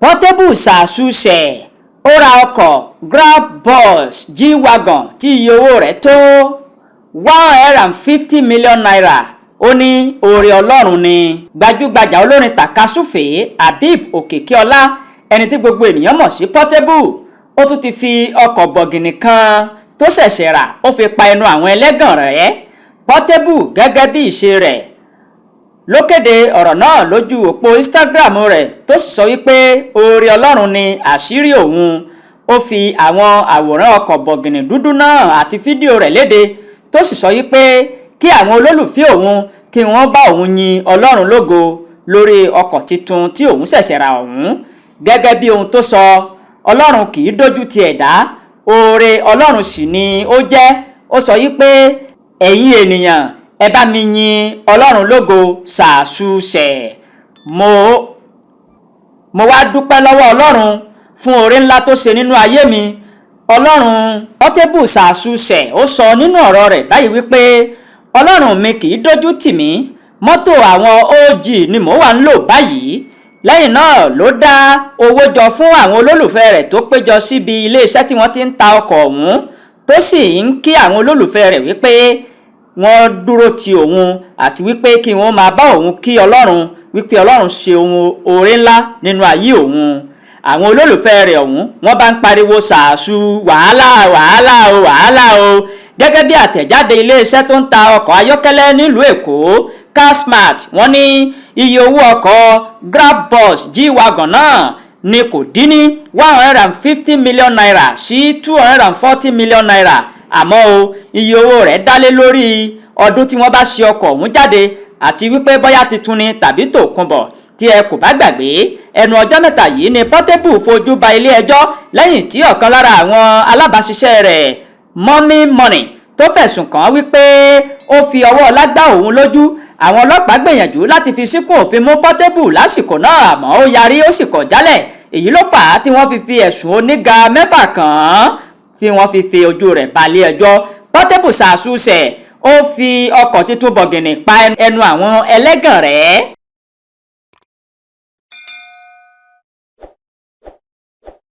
Portable ṣàṣùṣe ó ra ọkọ̀ Grab Bus G-Wagon tí iye owó rẹ̀ tó $150 million. Ó ní oore Ọlọ́run ni. Gbajúgbajà olórin tàkasúfèé Habib Òkìkíọlá, ẹni tí gbogbo ènìyàn mọ̀ sí Portable, ó tún ti fi ọkọ̀ bọ̀gìnì kan tó ṣẹ̀ṣẹ̀ rà ó fi pa ẹnu àwọn ẹlẹ́gàn rẹ̀. Portable gẹ́gẹ́ bí ìṣe rẹ̀ ló kéde ọ̀rọ̀ náà lójú òpó Instagram rẹ̀ tó sì sọ wípé oore Ọlọ́run ni àṣírí òun. Ó fi àwọn àwòrán ọkọ̀ bọ̀gìnì dúdú náà àti fídíò rẹ̀ léde tó sì sọ wípé kí àwọn olólùfẹ́ òun kí wọ́n bá òun yin Ọlọ́run lógo lórí ọkọ̀ titun tí òun ṣẹ̀ṣẹ̀ rà ọ̀hún. Gẹ́gẹ́ bí ohun tó sọ, Ọlọ́run kì í dójú ti ẹ̀dá, oore Ọlọ́run sì ni ó jẹ́. Ó sọ wípé ẹ̀yin ènìyàn ẹ bá mi yin Ọlọ́run lógo ṣàṣùṣe. Mo wá dúpẹ́ lọ́wọ́ Ọlọ́run fún oore ńlá tó ṣe nínú ayé mi. Ọlọ́run Portable ṣàṣùṣe ó sọ nínú ọ̀rọ̀ rẹ̀ báyìí wípé Ọlọ́run mi kì í dójú tì mí, mọ́tò àwọn OG ni mò wà ń lò báyìí. Lẹ́yìn náà ló dá owó jọ fún àwọn olólùfẹ́ rẹ̀ tó péjọ síbi iléeṣẹ́ tí wọ́n ti ń ta ọkọ̀ ọ̀hún, tó sì ń kí àwọn olólùfẹ́ rẹ̀ wípé wọ́n dúró ti òun àti wípé kí wọ́n máa bá òun kí Ọlọ́run wípé Ọlọ́run ṣe ohun oore ńlá nínú ayé òun. Àwọn olólùfẹ́ rẹ̀ ọ̀hún wọ́n bá ń pariwo ṣàṣù wàhálà wàhálà o wàhálà o. Gẹ́gẹ́ bí àtẹ̀jáde iléeṣẹ́ tó ń ta ọkọ̀ ayọ́kẹ́lẹ́ nílùú Èkó Carsmart, wọ́n ní iye owó ọkọ̀ Grab Bus G-Wagon náà ni kò dín ní $150 million sí $240 million. Àmọ́ o, iye owó rẹ̀ dálé lórí ọdún tí wọ́n bá ṣe ọkọ̀ ọ̀hún jáde àti wípé bóyá titun ni tàbí tòkunbọ̀. Tí ẹ kò bá gbàgbé, ẹnu ọjọ́ mẹ́ta yìí ni Portable fojú ba ilé ẹjọ́ lẹ́yìn tí ọ̀kan lára àwọn alábàáṣiṣẹ́ rẹ̀ Mummy Money tó fẹ̀sùn kàn án wípé ó fi ọwọ́ ọlá gbá òun lójú. Àwọn ọlọ́pàá gbìyànjú láti fi síkùn òfin mú Portable lásìkò náà, àmọ́ ó yarí ó sì kọ̀ jálẹ̀. Èyí ló fà á tí wọ́n fi ẹ̀sùn oníga 6 kàn án tí wọ́n fi ojú rẹ̀ balẹ̀ ẹjọ́. Portable ṣàṣùṣe ó fi ọkọ̀ titun bọ̀gìnì pa ẹnu àwọn ẹlẹ́gàn rẹ̀.